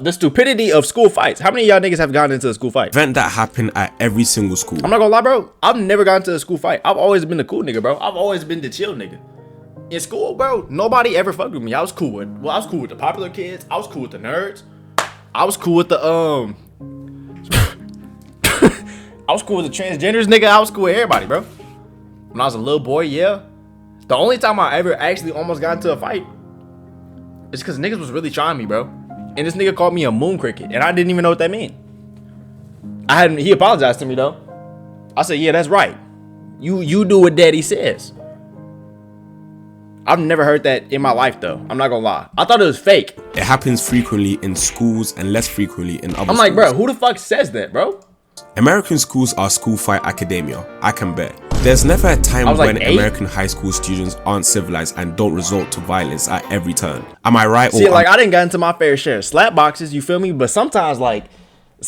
The stupidity of school fights. How many of y'all niggas have gotten into a school fight? Event that happened at every single school. I'm not gonna lie, bro. I've never gotten into a school fight. I've always been the cool nigga, bro. I've always been the chill nigga. In school, bro, nobody ever fucked with me. I was cool with the popular kids. I was cool with the nerds. I was cool with the I was cool with the transgenders, nigga. I was cool with everybody, bro. When I was a little boy, yeah. The only time I ever actually almost got into a fight is because niggas was really trying me, bro. And this nigga called me a moon cricket, and I didn't even know what that meant. He apologized to me though. I said, yeah, that's right. You do what daddy says. I've never heard that in my life though. I'm not gonna lie. I thought it was fake. It happens frequently in schools and less frequently in other schools. I'm like, bro, who the fuck says that, bro? American schools are school fight academia. I can bet. There's never a time when American high school students aren't civilized and don't resort to violence at every turn. Am I right? See, like I didn't get into my fair share of slap boxes, you feel me? But sometimes like,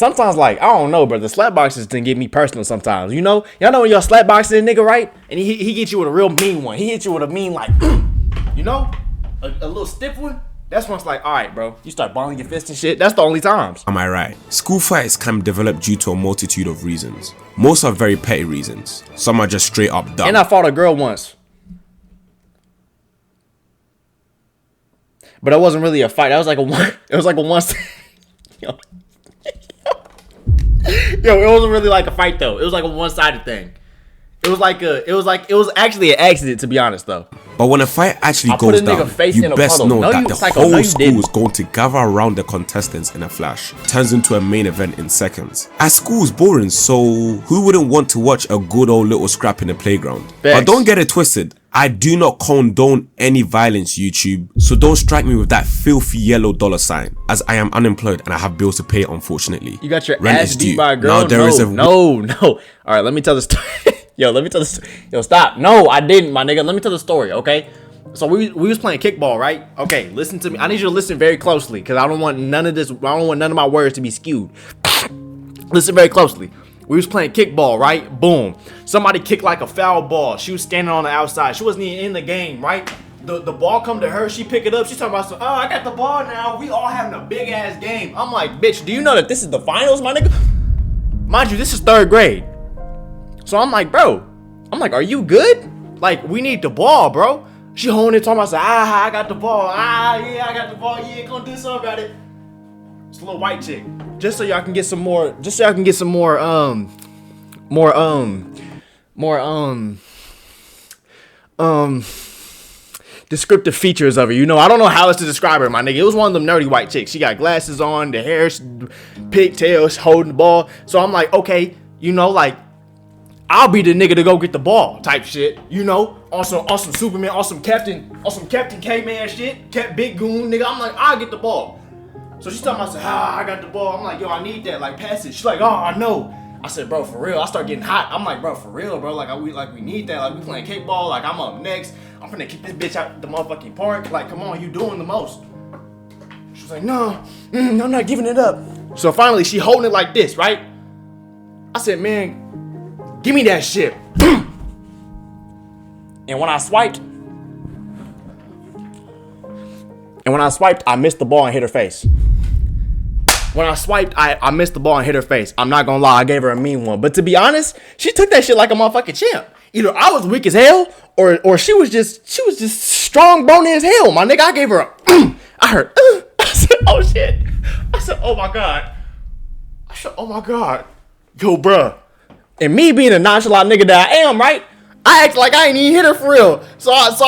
I don't know, bro. The slap boxes didn't get me personal sometimes. You know? Y'all know when y'all slap boxing a nigga, right? And he gets you with a real mean one. He hits you with a mean, like, you know? A little stiff one. That's when it's like, all right, bro. You start balling your fists and shit. That's the only times. Am I right? School fights can develop due to a multitude of reasons. Most are very petty reasons. Some are just straight up dumb. And I fought a girl once. But it wasn't really a fight. That was like a one. It was like a one. Yo, it wasn't really like a fight though. It was like a one-sided thing. It was actually an accident, to be honest though. But when a fight actually goes down, you best know that the whole school is going to gather around the contestants in a flash. Turns into a main event in seconds. At school is boring, so who wouldn't want to watch a good old little scrap in the playground? But don't get it twisted. I do not condone any violence, YouTube, so don't strike me with that filthy yellow dollar sign, as I am unemployed and I have bills to pay, unfortunately. You got your ass beat by a girl? No. All right, let me tell the story. Yo, let me tell this. Yo, stop. No, I didn't, my nigga. Let me tell the story, okay? So we was playing kickball, right? Okay, listen to me. I need you to listen very closely, because I don't want none of my words to be skewed. Listen very closely. We was playing kickball, right? Boom. Somebody kicked like a foul ball. She was standing on the outside. She wasn't even in the game, right? The ball come to her. She pick it up. She's talking about, I got the ball now. We all having a big ass game. I'm like, bitch, do you know that this is the finals, my nigga? Mind you, this is 3rd grade. So I'm like, bro. I'm like, are you good? Like, we need the ball, bro. She holding it, talking about, I got the ball. Yeah, I got the ball. Yeah, gonna do something about it. It's a little white chick. Just so y'all can get some more, descriptive features of her. You know, I don't know how else to describe her, my nigga. It was one of them nerdy white chicks. She got glasses on, the hair, pigtails, holding the ball. So I'm like, okay, you know, like, I'll be the nigga to go get the ball type shit, you know, on some Superman, on some Captain K-Man shit, Big Goon, nigga. I'm like, I'll get the ball. So she's talking about, I got the ball. I'm like, yo, I need that, like, pass it. She's like, oh, I know. I said, bro, for real. I start getting hot. I'm like, bro, for real, bro. Like, we need that. Like, we playing kickball. Like, I'm up next. I'm finna keep this bitch out the motherfucking park. Like, come on, you doing the most. She was like, no, I'm not giving it up. So finally, she holding it like this, right? I said, man, give me that shit. And when I swiped, I missed the ball and hit her face. When I swiped, I missed the ball and hit her face. I'm not gonna lie, I gave her a mean one. But to be honest, she took that shit like a motherfucking champ. Either I was weak as hell, or she was just strong bony as hell. My nigga, I gave her a I heard I said, oh shit. I said, oh my god. I said, oh my god. Yo, bruh. And me being a nonchalant nigga that I am, right? I act like I ain't even hit her for real. So as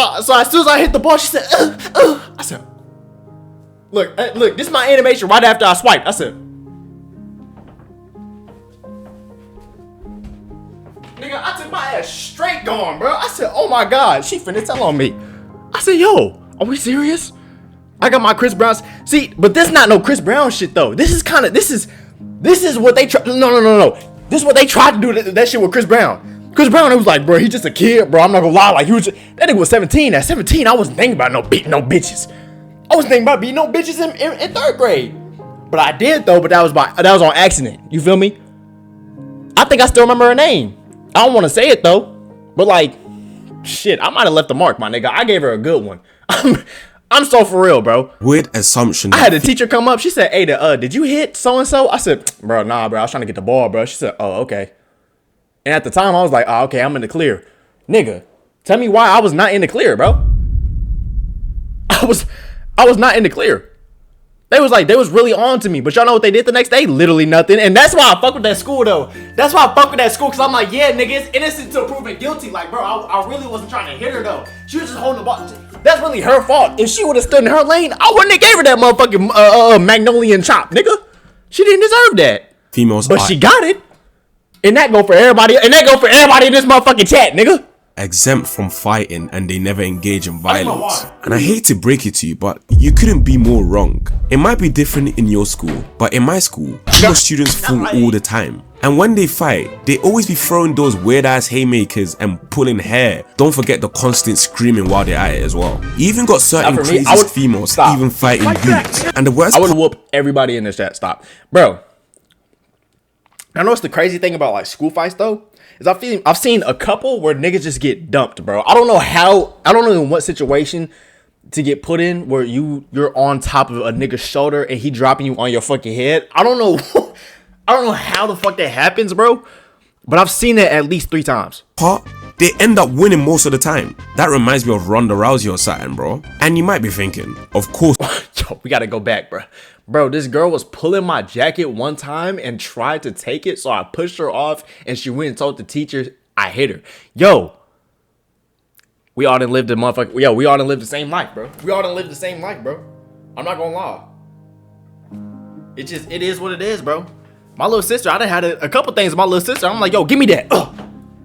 soon as I hit the ball, she said, I said, look, this is my animation right after I swiped. I said, nigga, I took my ass straight gone, bro. I said, oh my god, she finna tell on me. I said, yo, are we serious? I got my Chris Brown. See, but this not no Chris Brown shit though. This is what they try. No. This is what they tried to do that shit with Chris Brown. Chris Brown, it was like, bro, he just a kid, bro. I'm not gonna lie, like that nigga was 17. At 17, I wasn't thinking about beating no bitches. I wasn't thinking about beating no bitches in 3rd grade. But I did though. But that was on accident. You feel me? I think I still remember her name. I don't want to say it though. But like, shit, I might have left a mark, my nigga. I gave her a good one. I'm so for real, bro. Weird assumption. I had a teacher come up. She said, "Hey, did you hit so and so?" I said, "Bro, nah, bro. I was trying to get the ball, bro." She said, "Oh, okay." And at the time, I was like, "Oh, okay, I'm in the clear." Nigga, tell me why I was not in the clear, bro. I was not in the clear. They was really on to me, but y'all know what they did the next day? Literally nothing. And that's why I fuck with that school, though. That's why I fuck with that school, because I'm like, yeah, nigga, it's innocent until proven guilty. Like, bro, I really wasn't trying to hit her, though. She was just holding the ball. That's really her fault. If she would have stood in her lane, I wouldn't have gave her that motherfucking Magnolian chop, nigga. She didn't deserve that. Females, but she got it. And that go for everybody. And that go for everybody in this motherfucking chat, nigga. Exempt from fighting, and they never engage in violence. And I hate to break it to you, but you couldn't be more wrong. It might be different in your school, but in my school, your students fall all the time. And when they fight, they always be throwing those weird ass haymakers and pulling hair. Don't forget the constant screaming while they're at it as well. You even got certain crazy females even fighting dudes. And the worst, I would whoop everybody in this chat. Stop, bro. I know what's the crazy thing about like school fights though, is I've seen a couple where niggas just get dumped, bro. I don't know in what situation to get put in where you're on top of a nigga's shoulder and he dropping you on your fucking head. I don't know. I don't know how the fuck that happens, bro. But I've seen it at least 3 times. They end up winning most of the time. That reminds me of Ronda Rousey or something, bro. And you might be thinking, of course. Yo, we gotta go back, bro. Bro, this girl was pulling my jacket one time and tried to take it, so I pushed her off, and she went and told the teacher I hit her. Yo, we all done lived the motherfucker. Yo, we all done lived the same life, bro. We all done lived the same life, bro. I'm not gonna lie. It is what it is, bro. My little sister, I done had a couple things with my little sister. I'm like, yo, give me that.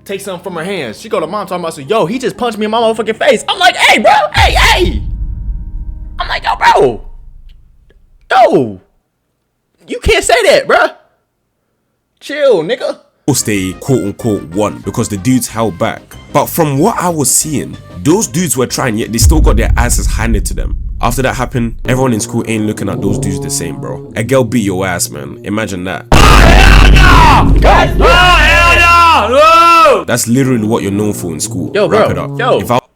Take something from her hands. She go to mom talking about, so, yo, he just punched me in my motherfucking face. I'm like, hey, bro, hey. I'm like, yo, bro. Yo, you can't say that, bruh. Chill, nigga. They quote unquote won because the dudes held back. But from what I was seeing, those dudes were trying, yet they still got their asses handed to them. After that happened, everyone in school ain't looking at those dudes the same, bro. A girl beat your ass, man. Imagine that. That's literally what you're known for in school. Yo, wrap bro. It up.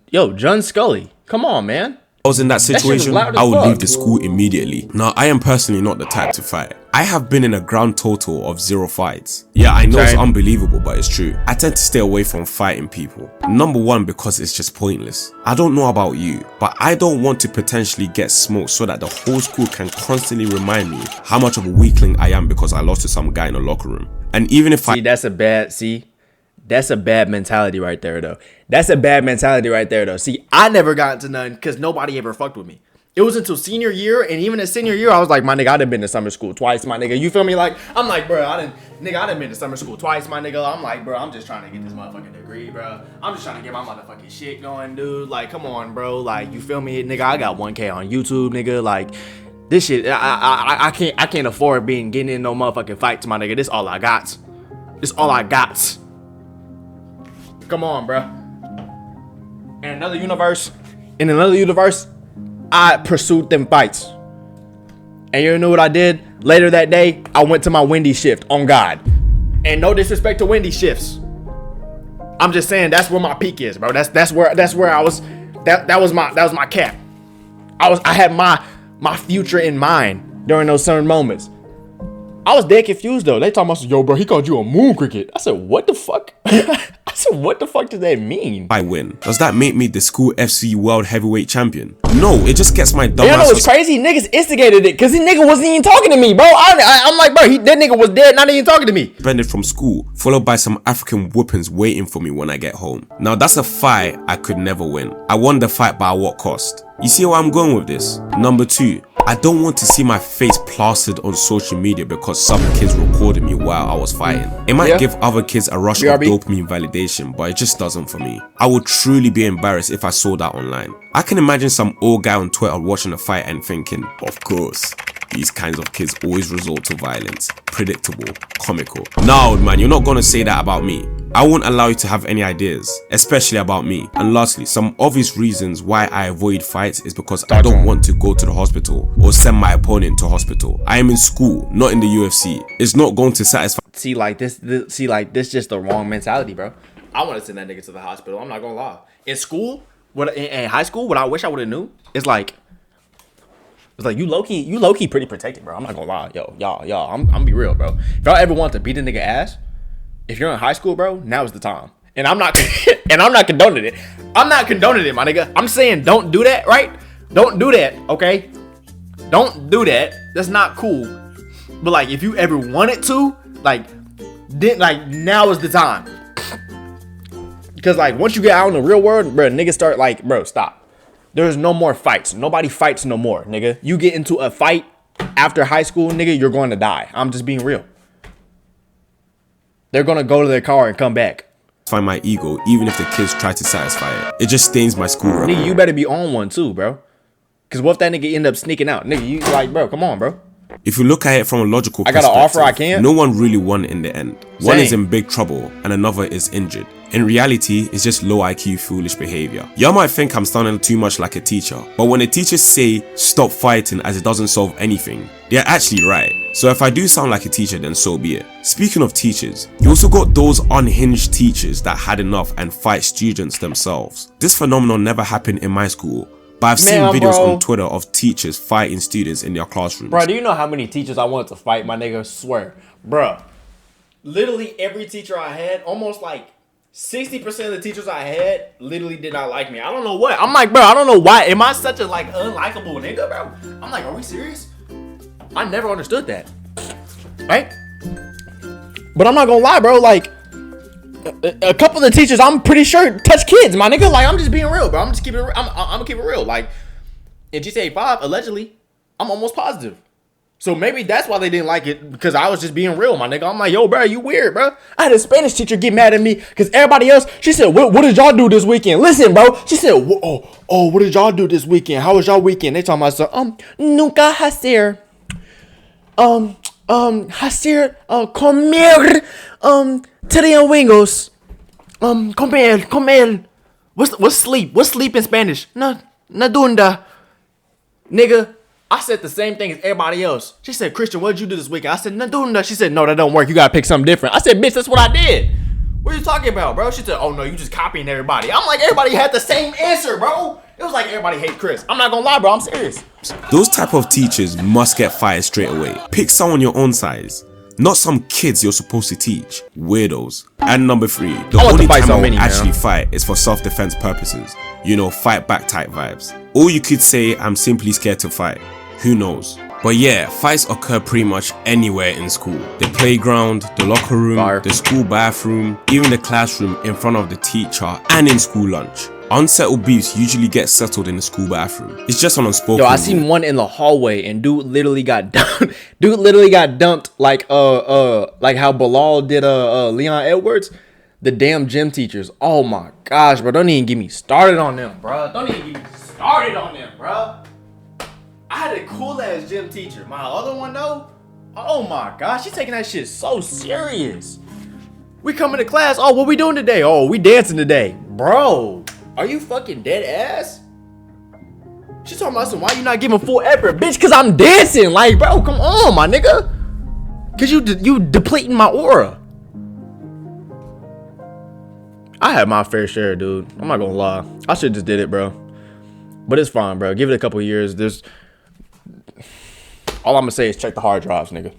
Yo, John Scully. Come on, man. I was in that situation, I would leave the school immediately. Now, I am personally not the type to fight. I have been in a grand total of 0 fights. Yeah, I know it's unbelievable, but it's true. I tend to stay away from fighting people. Number 1, because it's just pointless. I don't know about you, but I don't want to potentially get smoked so that the whole school can constantly remind me how much of a weakling I am because I lost to some guy in a locker room. And even if that's a bad mentality right there, though. See, I never got into none because nobody ever fucked with me. It was until senior year, and even in senior year, I was like, my nigga, I done been to summer school twice, my nigga. You feel me? Like, I'm like, bro, I done been to summer school twice, my nigga. I'm like, bro, I'm just trying to get this motherfucking degree, bro. I'm just trying to get my motherfucking shit going, dude. Like, come on, bro. Like, you feel me, nigga? I got 1K on YouTube, nigga. Like, this shit, I can't afford getting in no motherfucking fights, my nigga. This all I got. Come on, bro. In another universe, I pursued them fights. And you know what I did? Later that day, I went to my Wendy shift, on God. And no disrespect to Wendy shifts. I'm just saying that's where my peak is, bro. That's where I was. That was my cap. I had my future in mind during those certain moments. I was dead confused though. They talking about, yo, bro, he called you a moon cricket. I said, what the fuck? I said, what the fuck does that mean? I win. Does that make me the school FC world heavyweight champion? No, it just gets my dumb ass. You know what's crazy? Niggas instigated it because this nigga wasn't even talking to me, bro. I'm like, bro, that nigga was dead, not even talking to me. Suspended from school, followed by some African whoopings waiting for me when I get home. Now that's a fight I could never win. I won the fight, but at what cost? You see where I'm going with this? Number 2, I don't want to see my face plastered on social media because some kids recorded me while I was fighting. It might give other kids a rush of dopamine validation, but it just doesn't for me. I would truly be embarrassed if I saw that online. I can imagine some old guy on Twitter watching a fight and thinking, of course, these kinds of kids always resort to violence. Predictable, comical. No, man, you're not gonna say that about me. I won't allow you to have any ideas, especially about me. And lastly, some obvious reasons why I avoid fights is because I don't want to go to the hospital or send my opponent to hospital. I am in school, not in the UFC. It's not going to satisfy. See, this just the wrong mentality, bro. I want to send that nigga to the hospital. I'm not gonna lie. In school, what in high school, what I wish I would have knew is like, it's like you low key pretty protected, bro. I'm not gonna lie, y'all. I'm gonna be real, bro. If y'all ever want to beat a nigga ass, if you're in high school, bro, now is the time. And I'm not condoning it. I'm not condoning it, my nigga. I'm saying don't do that, right? Don't do that, okay? Don't do that. That's not cool. But like, if you ever wanted to, like, then like now is the time. Because like once you get out in the real world, bro, niggas start like, bro, stop. There's no more fights. Nobody fights no more, nigga. You get into a fight after high school, nigga, you're going to die. I'm just being real. They're gonna go to their car and come back. Find my ego, even if the kids try to satisfy it. It just stains my school record. Nigga, you better be on one too, bro. Cause what if that nigga end up sneaking out? Nigga, you like, bro, come on, bro. If you look at it from a logical perspective, I got an offer I can't. No one really won in the end. Same. One is in big trouble and another is injured. In reality, it's just low IQ foolish behavior. Y'all might think I'm sounding too much like a teacher, but when the teachers say stop fighting as it doesn't solve anything, they're actually right. So if I do sound like a teacher, then so be it. Speaking of teachers, you also got those unhinged teachers that had enough and fight students themselves. This phenomenon never happened in my school, but I've seen videos on Twitter of teachers fighting students in their classrooms. Bro, do you know how many teachers I wanted to fight, my nigga? Swear. Bro, literally every teacher I had, almost like 60% of the teachers I had literally did not like me. I don't know what. I'm like, bro, I don't know why. Am I such a like unlikable nigga, bro? I'm like, are we serious? I never understood that. Right? But I'm not gonna lie, bro. Like, a couple of the teachers, I'm pretty sure touch kids, my nigga. Like, I'm just being real, bro. I'm gonna keep it real. Like, in GTA 5, allegedly, I'm almost positive. So maybe that's why they didn't like it, because I was just being real, my nigga. I'm like, yo, bro, you weird, bro. I had a Spanish teacher get mad at me because everybody else, she said, what did y'all do this weekend? Listen, bro. She said, what did y'all do this weekend? How was y'all weekend? They talking about, nunca hacer, comer, triangos, comer. What's sleep? What's sleep in Spanish? Nadunda. Nigga. I said the same thing as everybody else. She said, Christian, what did you do this weekend? I said, Nadunda. She said, no, that don't work. You gotta pick something different. I said, bitch, that's what I did. What are you talking about, bro? She said, oh no, you just copying everybody. I'm like, everybody had the same answer, bro. It was like everybody hate Chris. I'm not gonna lie, bro. I'm serious. Those type of teachers must get fired straight away. Pick someone your own size. Not some kids you're supposed to teach. Weirdos. And number 3, the only time I will actually fight is for self-defense purposes. You know, fight back type vibes. Or you could say I'm simply scared to fight. Who knows? But yeah, fights occur pretty much anywhere in school. The playground, the locker room, the school bathroom, even the classroom in front of the teacher, and in school lunch. Unsettled beefs usually get settled in the school bathroom. It's just an unspoken. Yo, I seen one in the hallway and dude literally got dumped. Dude literally got dumped like how Bilal did Leon Edwards. The damn gym teachers. Oh my gosh, bro. Don't even get me started on them, bro. Don't even get me started on them, bro. I had a cool ass gym teacher. My other one though, oh my gosh, she's taking that shit so serious. We coming to class, oh, what we doing today? Oh, we dancing today. Bro, are you fucking dead ass? She talking about some, why you not giving full effort? Bitch, cause I'm dancing. Like, bro, come on, my nigga. Cause you depleting my aura. I had my fair share, dude. I'm not gonna lie. I should just did it, bro. But it's fine, bro. Give it a couple years. All I'm gonna say is check the hard drives, nigga.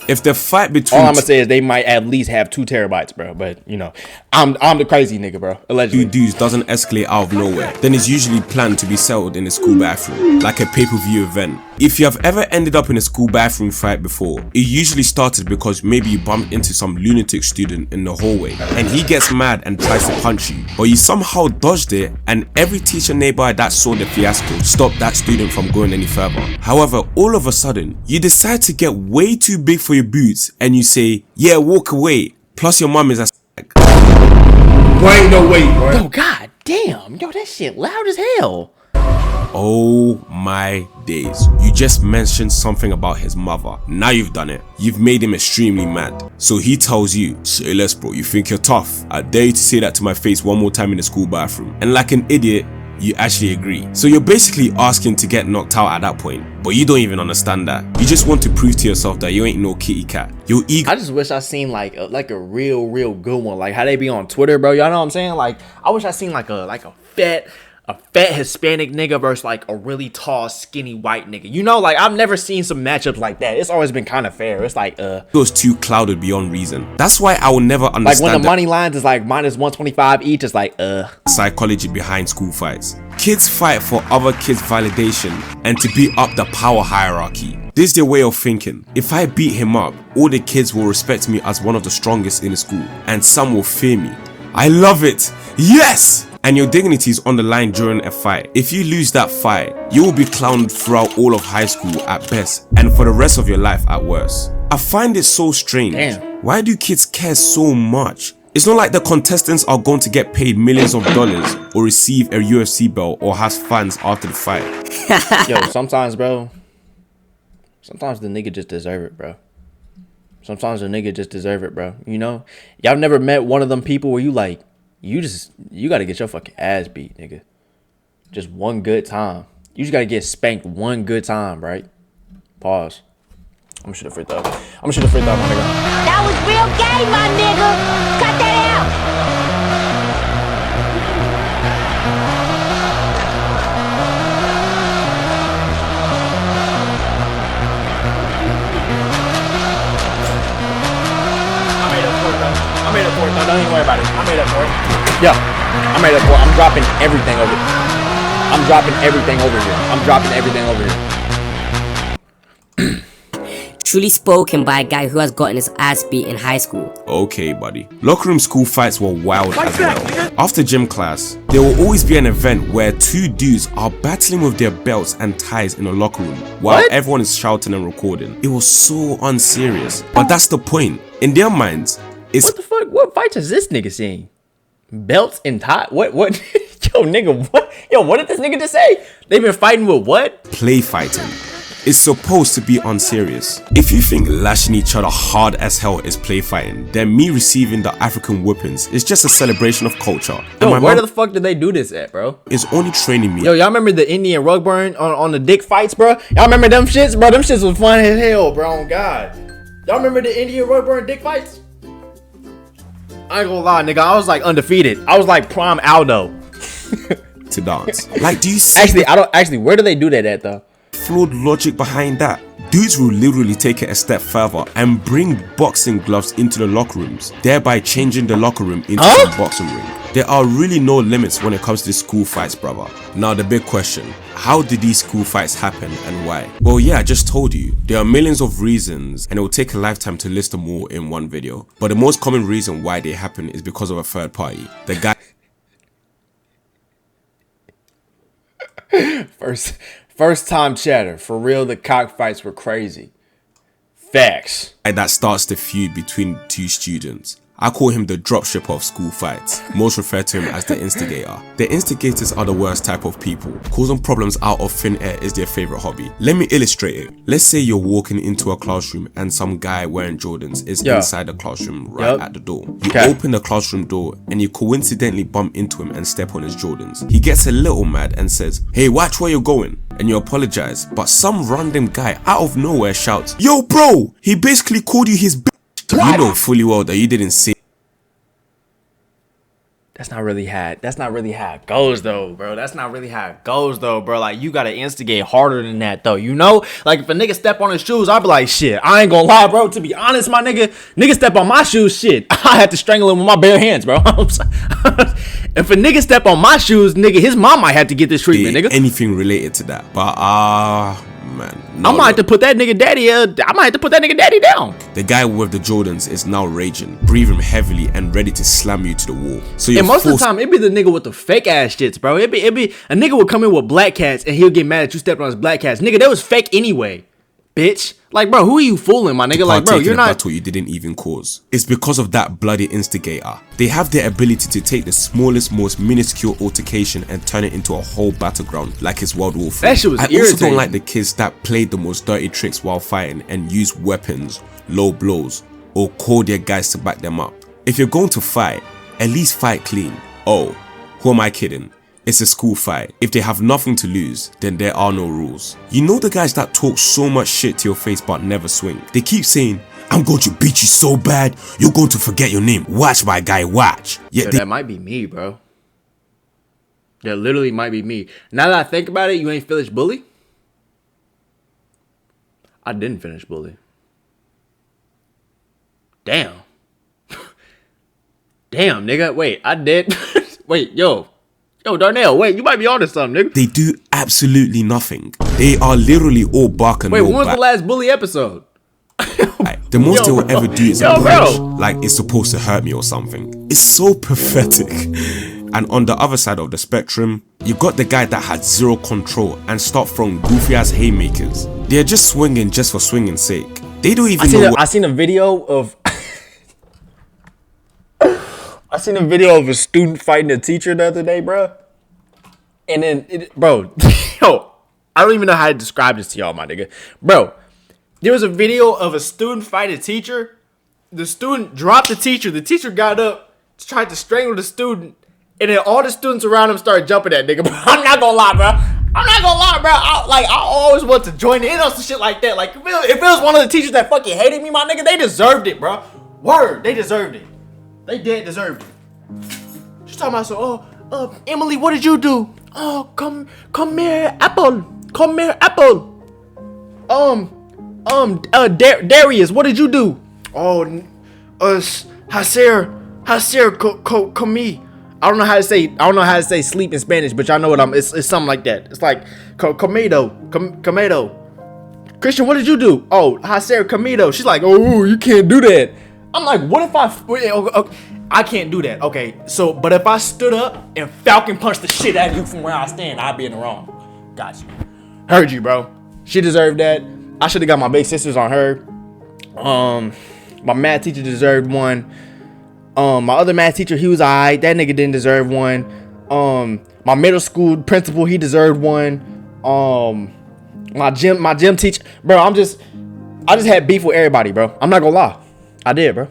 If the fight between all I'm gonna say is they might at least have 2 terabytes, bro. But you know, I'm the crazy nigga, bro. Allegedly. Two dudes doesn't escalate out of nowhere, then it's usually planned to be settled in a school bathroom, like a pay-per-view event. If you have ever ended up in a school bathroom fight before, it usually started because maybe you bumped into some lunatic student in the hallway, and he gets mad and tries to punch you, but you somehow dodged it, and every teacher nearby that saw the fiasco stopped that student from going any further. However, all of a sudden, you decide to get way too big for your boots, and you say, yeah, walk away, plus your mum is a Wait, no, wait, bro. Oh, god damn. Yo, that shit loud as hell. Oh my days. You just mentioned something about his mother. Now you've done it. You've made him extremely mad. So he tells you, say less bro, you think you're tough. I dare you to say that to my face one more time in the school bathroom. And like an idiot, you actually agree. So you're basically asking to get knocked out at that point. But you don't even understand that. You just want to prove to yourself that you ain't no kitty cat. Your ego. I just wish I seen like a real good one. Like how they be on Twitter, bro. Y'all know what I'm saying? Like I wish I seen like a fat a fat Hispanic nigga versus like a really tall, skinny white nigga. You know, like I've never seen some matchups like that. It's always been kind of fair. It's like those two clouded beyond reason. That's why I will never understand. Like when the money lines is like minus 125 each, it's like psychology behind school fights. Kids fight for other kids' validation and to beat up the power hierarchy. This is their way of thinking. If I beat him up, all the kids will respect me as one of the strongest in the school, and some will fear me. I love it. Yes! And your dignity is on the line during a fight. If you lose that fight, you will be clowned throughout all of high school at best, and for the rest of your life at worst. I find it so strange. Damn. Why do kids care so much? It's not like the contestants are going to get paid millions of dollars or receive a UFC belt or has fans after the fight. Yo, sometimes, bro. Sometimes the nigga just deserve it, bro. Sometimes the nigga just deserve it, bro. You know? Y'all never met one of them people where you like, you gotta get your fucking ass beat, nigga. Just one good time. You just gotta get spanked one good time, right? Pause. I'm gonna shoot a free throw. My nigga. That was real gay, my nigga. Cut that out. I made up for it, though. Don't even worry about it. I made up for it. Yeah, I made up for it. I'm dropping everything over here. Truly spoken by a guy who has gotten his ass beat in high school. Okay, buddy. Locker room school fights were wild as well. After gym class, there will always be an event where two dudes are battling with their belts and ties in a locker room while everyone is shouting and recording. It was so unserious. But that's the point. In their minds, it's... What the fuck? What fights is this nigga seeing? Belts and tie? What? Yo, nigga, what? Yo, what did this nigga just say? They've been fighting with what? Play fighting. It's supposed to be unserious. If you think lashing each other hard as hell is play fighting, then me receiving the African whippings is just a celebration of culture. Yo, where the fuck did they do this at, bro? It's only training me. Yo, y'all remember the Indian rug burn on the dick fights, bro? Y'all remember them shits, bro? Them shits was fun as hell, bro. Oh, God. Y'all remember the Indian rug burn dick fights? I ain't gonna lie, nigga. I was like undefeated. I was like prime Aldo. To dance. Like, do you see? Actually, where do they do that at, though? Flawed logic behind that. Dudes will literally take it a step further and bring boxing gloves into the locker rooms, thereby changing the locker room into a boxing ring. There are really no limits when it comes to school fights, brother. Now the big question, how did these school fights happen and why? Well, yeah, I just told you. There are millions of reasons and it will take a lifetime to list them all in one video. But the most common reason why they happen is because of a third party. The guy... First time chatter. For real, the cockfights were crazy. Facts. That starts the feud between two students. I call him the dropshipper of school fights. Most refer to him as the instigator. The instigators are the worst type of people. Causing problems out of thin air is their favorite hobby. Let me illustrate it. Let's say you're walking into a classroom and some guy wearing Jordans is inside the classroom right at the door. You open the classroom door and you coincidentally bump into him and step on his Jordans. He gets a little mad and says, "Hey, watch where you're going." And you apologize, but some random guy out of nowhere shouts, "Yo, bro, he basically called you his bitch." You know fully well that you didn't say. That's not really how it goes though, bro. Like, you gotta instigate harder than that though, you know? Like, if a nigga step on his shoes, I'll be like, shit, I ain't gonna lie, bro. To be honest, my nigga step on my shoes, shit, I had to strangle him with my bare hands, bro. If a nigga step on my shoes, nigga, his mom might have to get this treatment, nigga. Anything related to that, but man, no, I might have to put that nigga daddy down. The guy with the Jordans is now raging, breathing heavily and ready to slam you to the wall. So and most of the time, it be the nigga with the fake ass shits, bro. It be a nigga would come in with black cats and he'll get mad at you stepping on his black cats. Nigga, that was fake anyway, bitch. Like, bro, who are you fooling, my nigga? Like, bro, you're not. Battle you didn't even cause. It's because of that bloody instigator. They have the ability to take the smallest, most minuscule altercation and turn it into a whole battleground like it's World War III. That shit was irritating. I also don't like the kids that played the most dirty tricks while fighting and use weapons, low blows, or call their guys to back them up. If you're going to fight, at least fight clean. Oh, who am I kidding? It's a school fight. If they have nothing to lose, then there are no rules. You know the guys that talk so much shit to your face but never swing? They keep saying, "I'm going to beat you so bad, you're going to forget your name. Watch, my guy, watch." Yeah, that might be me, bro. That literally might be me. Now that I think about it, you ain't finished Bully? I didn't finish Bully. Damn. Damn, nigga. Wait, I did. Wait, yo, Darnell, wait, you might be onto something, nigga. They do absolutely nothing. They are literally all bark and wait, no when was back. the last Bully episode? The most they will ever do is a punch, like it's supposed to hurt me or something. It's so pathetic. And on the other side of the spectrum, you got the guy that had zero control and start throwing goofy ass haymakers. They're just swinging just for swinging's sake. They don't even know. I seen a video of. I seen a video of a student fighting a teacher the other day, bro. And then, bro, yo, I don't even know how to describe this to y'all, my nigga. Bro, there was a video of a student fighting a teacher. The student dropped the teacher. The teacher got up, tried to strangle the student, and then all the students around him started jumping at nigga. Bro, I'm not gonna lie, bro. I always want to join in on some shit like that. Like, if it was one of the teachers that fucking hated me, my nigga, they deserved it, bro. Word, they deserved it. They dead deserved it. She's talking about so, Emily, what did you do? Oh, come here, Apple. Come here, Apple. Darius, what did you do? Oh, Haser, come me. I don't know how to say sleep in Spanish, but y'all know what it's something like that. It's like comedo. Christian, what did you do? Oh, Haser comedo. She's like, oh, you can't do that. I'm like, what if I can't do that. Okay, so, but if I stood up and Falcon punched the shit out of you from where I stand, I'd be in the wrong. Got you. Heard you, bro. She deserved that. I should have got my big sisters on her. My math teacher deserved one. My other math teacher, he was alright. That nigga didn't deserve one. My middle school principal, he deserved one. My gym teacher, bro. I just had beef with everybody, bro. I'm not gonna lie. I did, bro.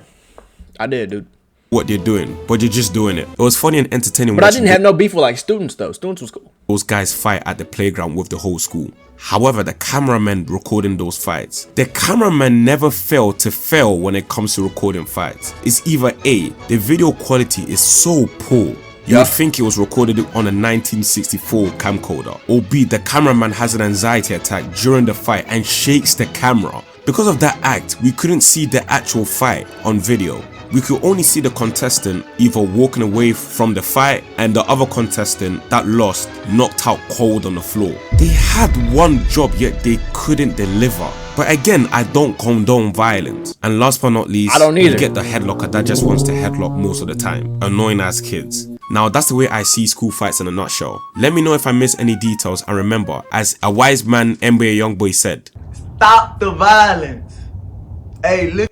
I did, dude. What they're doing, but you're just doing it. It was funny and entertaining. But I didn't have no beef with like students though. Students was cool. Those guys fight at the playground with the whole school. However, the cameramen recording those fights, the cameramen never fail to fail when it comes to recording fights. It's either A, the video quality is so poor, you would think it was recorded on a 1964 camcorder, or B, the cameraman has an anxiety attack during the fight and shakes the camera. Because of that act, we couldn't see the actual fight on video. We could only see the contestant either walking away from the fight and the other contestant that lost knocked out cold on the floor. They had one job yet they couldn't deliver. But again, I don't condone violence. And last but not least, I don't either. You get the headlocker that just wants to headlock most of the time. Annoying as kids. Now that's the way I see school fights in a nutshell. Let me know if I miss any details, and remember, as a wise man NBA Youngboy said, stop the violence. Hey, look.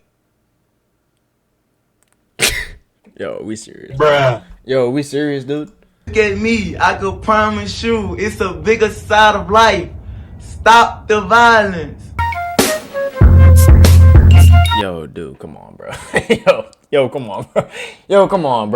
Yo, we serious. Bruh. Yo, we serious, dude? Look at me. I could promise you it's a bigger side of life. Stop the violence. Yo, dude, come on, bro. Yo, come on, bro. Yo, come on, bro.